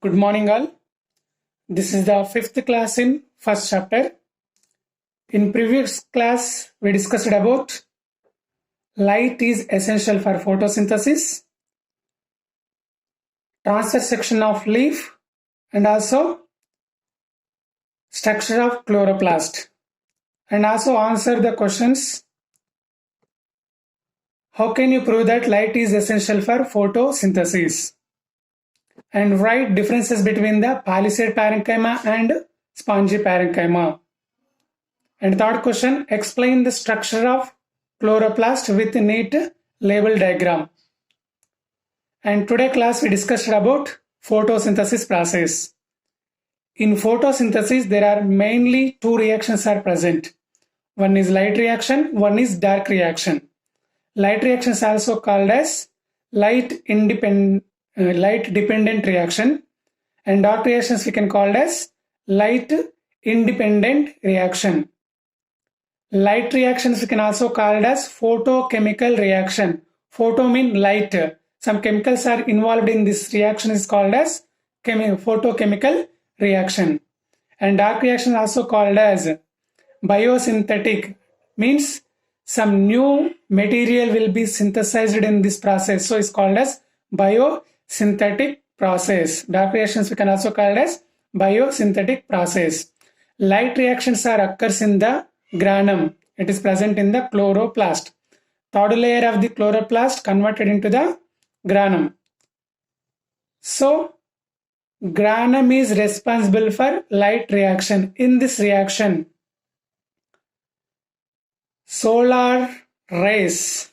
Good morning all. This is the fifth class in first chapter. In previous class, we discussed about light is essential for photosynthesis, transfer section of leaf, and also structure of chloroplast. And also answer the questions. How can you prove that light is essential for photosynthesis? And write differences between the palisade parenchyma and spongy parenchyma. And third question, explain the structure of chloroplast with neat label diagram. And today class we discussed about photosynthesis process. In photosynthesis, there are mainly two reactions are present. One is light reaction, one is dark reaction. Light reaction is also called as light dependent reaction, and dark reactions we can call as light independent reaction. Light reactions we can also call as photochemical reaction. Photo mean light. Some chemicals are involved in this reaction is called as photochemical reaction. And dark reaction also called as biosynthetic, means some new material will be synthesized in this process. So it's called as biosynthetic process. Dark reactions we can also call as biosynthetic process. Light reactions are occurs in the granum. It is present in the chloroplast. Third layer of the chloroplast converted into the granum. So granum is responsible for light reaction. In this reaction, solar rays,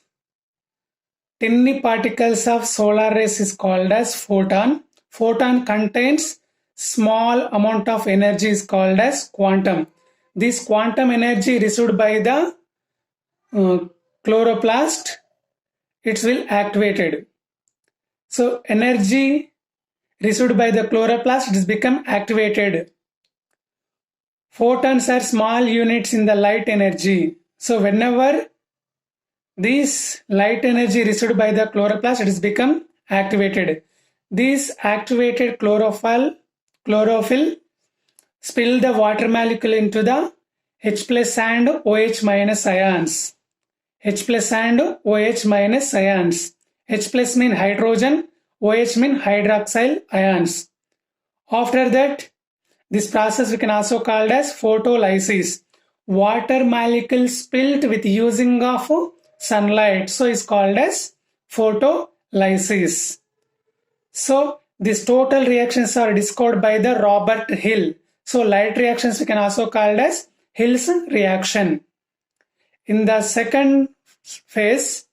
tiny particles of solar rays is called as photon. Photon contains small amount of energy is called as quantum. This quantum energy received by the chloroplast, it will activated. So energy received by the chloroplast, it is become activated. Photons are small units in the light energy. So whenever this light energy received by the chloroplast, it is become activated. This activated chlorophyll spill the water molecule into the H plus and OH minus ions. H plus and OH minus ions. H plus mean hydrogen, OH mean hydroxyl ions. After that, this process we can also call as photolysis. Water molecule spilled with using of sunlight. So it's called as photolysis. So these total reactions are discovered by the Robert Hill. So light reactions we can also call as Hill's reaction. In the second phase,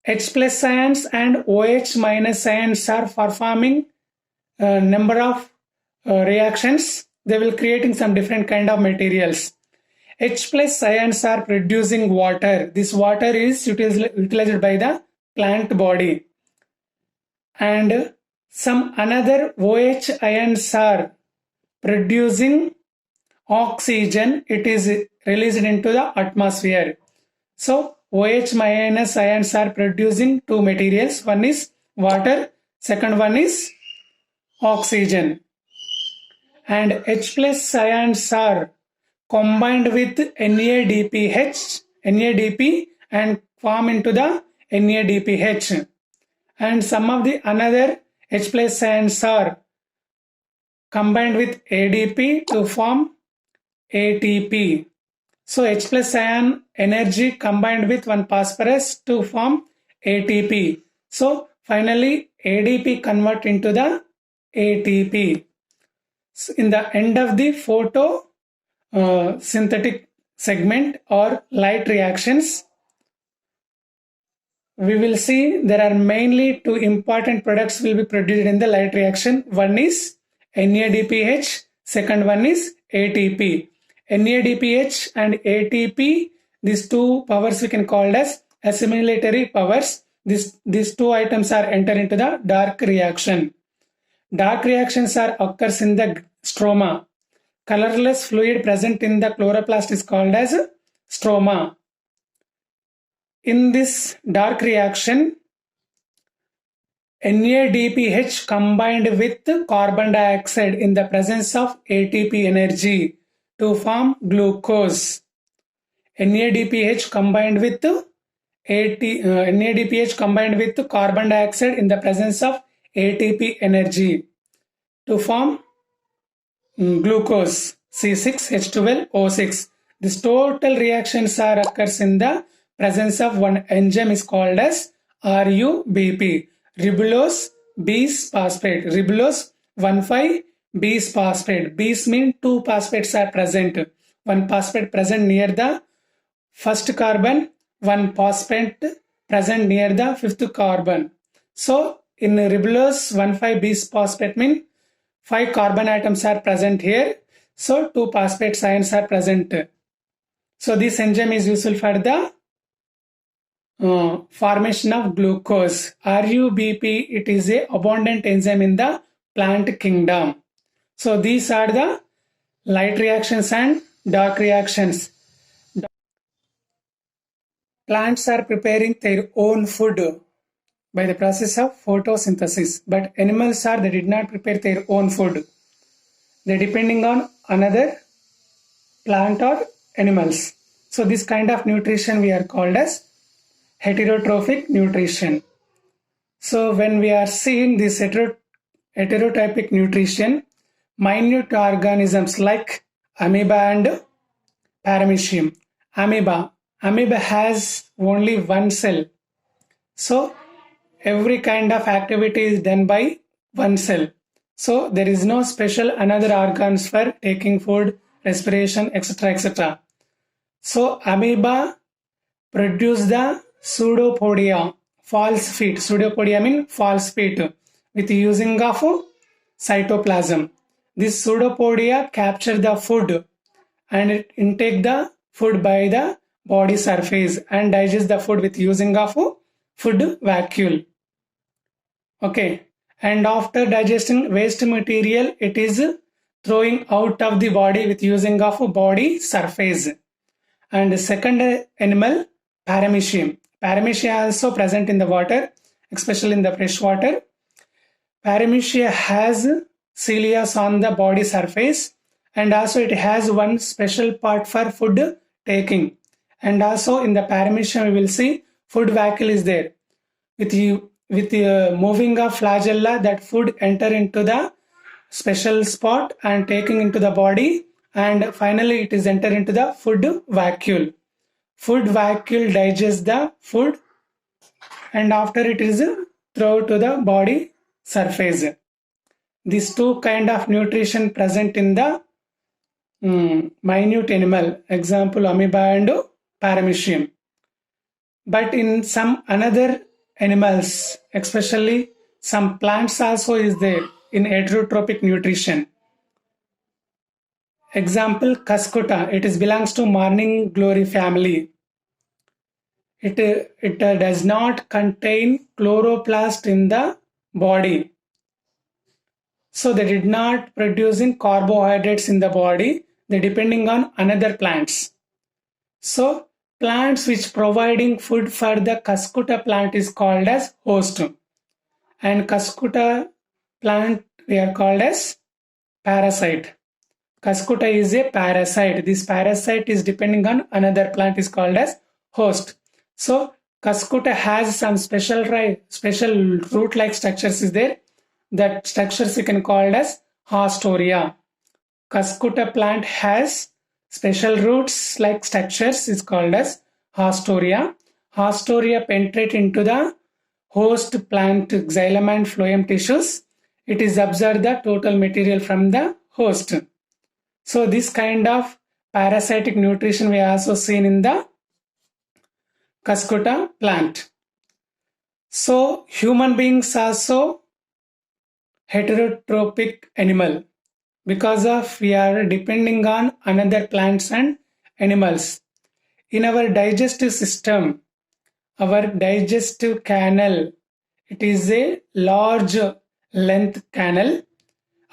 H plus ions and OH minus ions are performing a number of reactions. They will creating some different kind of materials. H plus ions are producing water. This water is utilized by the plant body. And some another OH ions are producing oxygen. It is released into the atmosphere. So OH minus ions are producing two materials. One is water, second one is oxygen. And H plus ions are combined with NADP and form into the NADPH. And some of the another H plus ions are combined with ADP to form ATP. So H plus ion energy combined with one phosphorus to form ATP. So finally ADP convert into the ATP. So in the end of the photosynthetic segment or light reactions, we will see there are mainly two important products will be produced in the light reaction. One is NADPH, second one is ATP. NADPH and ATP, these two powers we can call as assimilatory powers. These two items are enter into the dark reaction. Dark reactions are occurs in the stroma. Colorless fluid present in the chloroplast is called as stroma. In this dark reaction, NADPH combined with carbon dioxide in the presence of ATP energy to form glucose. NADPH combined with NADPH combined with carbon dioxide in the presence of ATP energy to form glucose C6H12O6. This total reactions are occurs in the presence of one enzyme is called as RUBP, ribulose bis-phosphate. Ribulose 1,5 bis-phosphate. Bis mean two phosphates are present. One phosphate present near the first carbon, one phosphate present near the fifth carbon. So in ribulose 1,5 bis-phosphate mean 5 carbon atoms are present here. So 2 phosphate ions are present. So this enzyme is useful for the formation of glucose. RUBP, it is a abundant enzyme in the plant kingdom. So these are the light reactions and dark reactions. Plants are preparing their own food by the process of photosynthesis, but animals they did not prepare their own food. They depending on another plant or animals. So this kind of nutrition we are called as heterotrophic nutrition. So when we are seeing this heterotypic nutrition, minute organisms like amoeba and paramecium. Amoeba has only one cell. So every kind of activity is done by one cell. So there is no special another organs for taking food, respiration, etc. etc. So amoeba produce the pseudopodia, false feet. Pseudopodia mean false feet with using of cytoplasm. This pseudopodia capture the food and it intake the food by the body surface and digest the food with using of food vacuole. Okay, and after digesting waste material, it is throwing out of the body with using of body surface. And second animal, Paramecium. Paramecium also present in the water, especially in the fresh water. Paramecium has cilia on the body surface, and also it has one special part for food taking. And also in the Paramecium we will see food vacuole is there. With moving of flagella, that food enter into the special spot and taking into the body, and finally it is enter into the food vacuole. Food vacuole digests the food and after it is thrown to the body surface. These two kind of nutrition present in the minute animal, example amoeba and paramecium. But in some another animals, especially some plants also is there in heterotrophic nutrition. Example, Cuscuta, it belongs to morning glory family. It does not contain chloroplast in the body. So they did not producing carbohydrates in the body. They depending on another plants. So plants which providing food for the Cuscuta plant is called as host. And Cuscuta plant we are called as parasite. Cuscuta is a parasite. This parasite is depending on another plant is called as host. So Cuscuta has some special root-like structures is there. That structures you can call as hostoria. Cuscuta plant has special roots like structures is called as hostoria. Hostoria penetrate into the host plant xylem and phloem tissues. It is absorbed the total material from the host. So this kind of parasitic nutrition we also seen in the Cuscuta plant. So human beings also heterotrophic animal because of we are depending on another plants and animals. In our digestive system, our digestive canal, it is a large length canal,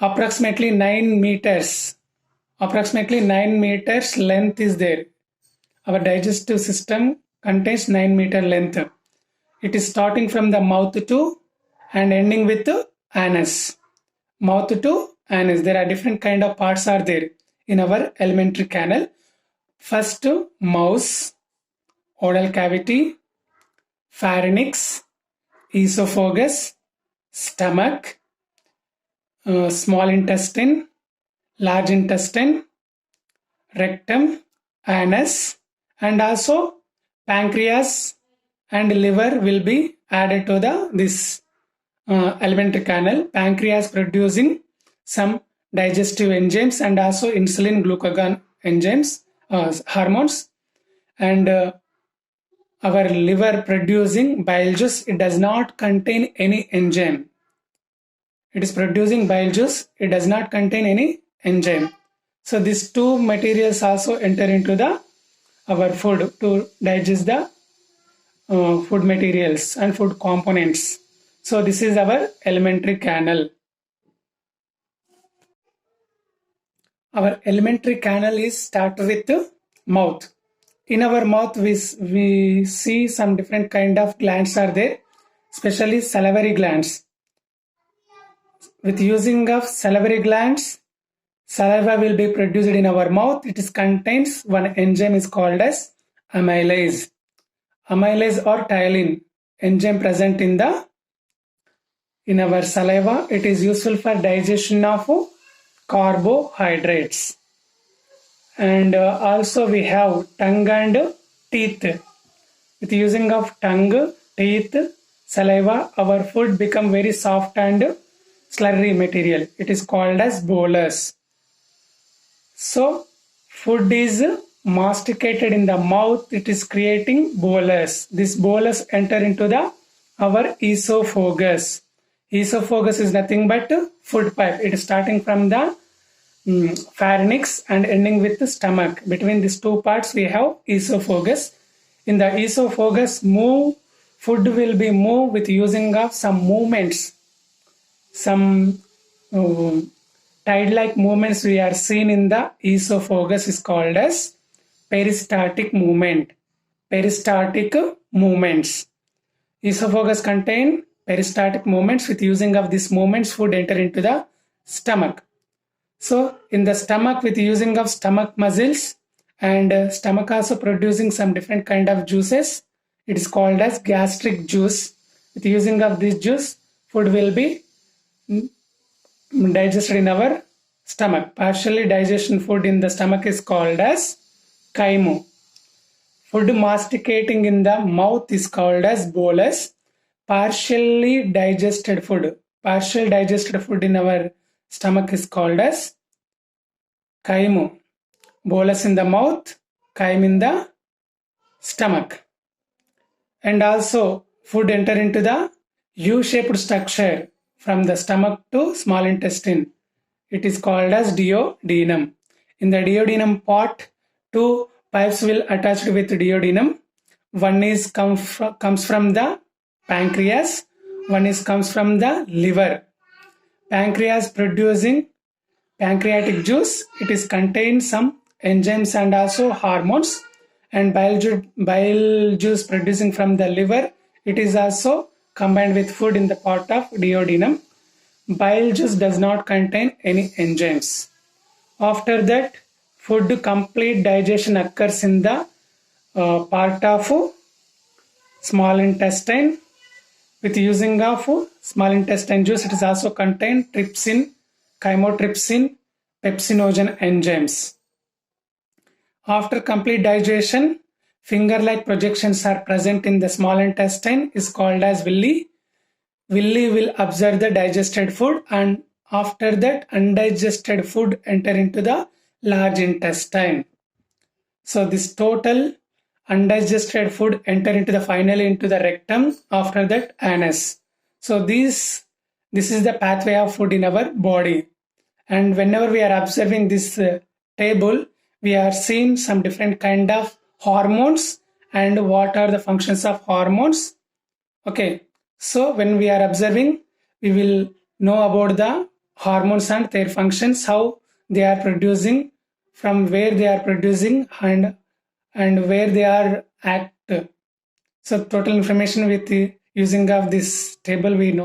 approximately 9 meters. Approximately 9 meters length is there. Our digestive system contains 9 meter length. It is starting from the mouth to and ending with anus. Mouth to anus. There are different kind of parts are there in our alimentary canal. First, mouth, oral cavity, pharynx, esophagus, stomach, small intestine, large intestine, rectum, anus, and also pancreas and liver will be added to this alimentary canal. Pancreas producing some digestive enzymes and also insulin glucagon enzymes, hormones, and our liver producing bile juice. It does not contain any enzyme. It is producing bile juice. It does not contain any enzyme. So these two materials also enter into our food to digest the food materials and food components. So this is our alimentary canal. Our alimentary canal is start with mouth. In our mouth, we see some different kind of glands are there, especially salivary glands. With using of salivary glands, saliva will be produced in our mouth. It contains one enzyme is called as amylase. Amylase or ptyalin enzyme present in our saliva. It is useful for digestion of carbohydrates. And also we have tongue and teeth. With using of tongue, teeth, saliva, our food become very soft and slurry material. It is called as bolus. So food is masticated in the mouth. It is creating bolus. This bolus enter into our esophagus. Esophagus is nothing but food pipe. It is starting from the pharynx and ending with the stomach. Between these two parts we have esophagus. In the esophagus, food will be moved with using of some movements. Some tide-like movements we are seen in the esophagus is called as peristaltic movement. Peristaltic movements. Esophagus contain peristaltic movements. With using of these movements, food enter into the stomach. So in the stomach, with using of stomach muscles and stomach also producing some different kind of juices, it is called as gastric juice. With using of this juice, food will be digested in our stomach. Partially digestion food in the stomach is called as chymo. Food masticating in the mouth is called as bolus. Partially digested food in our stomach is called as chymo. Bolus in the mouth, chyme in the stomach. And also food enter into the U-shaped structure from the stomach to small intestine. It is called as duodenum. In the duodenum part, two pipes will attached with duodenum. One is comes from the pancreas. One is comes from the liver. Pancreas producing pancreatic juice. It is contains some enzymes and also hormones. And bile juice producing from the liver. It is also combined with food in the part of duodenum. Bile juice does not contain any enzymes. After that, food complete digestion occurs in the part of small intestine. With using of small intestine juice, it is also contain trypsin, chymotrypsin, pepsinogen enzymes. After complete digestion, finger-like projections are present in the small intestine is called as villi. Villi will absorb the digested food, and after that undigested food enter into the large intestine. So this total undigested food enter into finally into the rectum, after that anus. So this is the pathway of food in our body. And whenever we are observing this table, we are seeing some different kind of hormones and what are the functions of hormones. Okay, so when we are observing, we will know about the hormones and their functions, how they are producing, from where they are producing, and where they are at. So total information with the using of this table we know.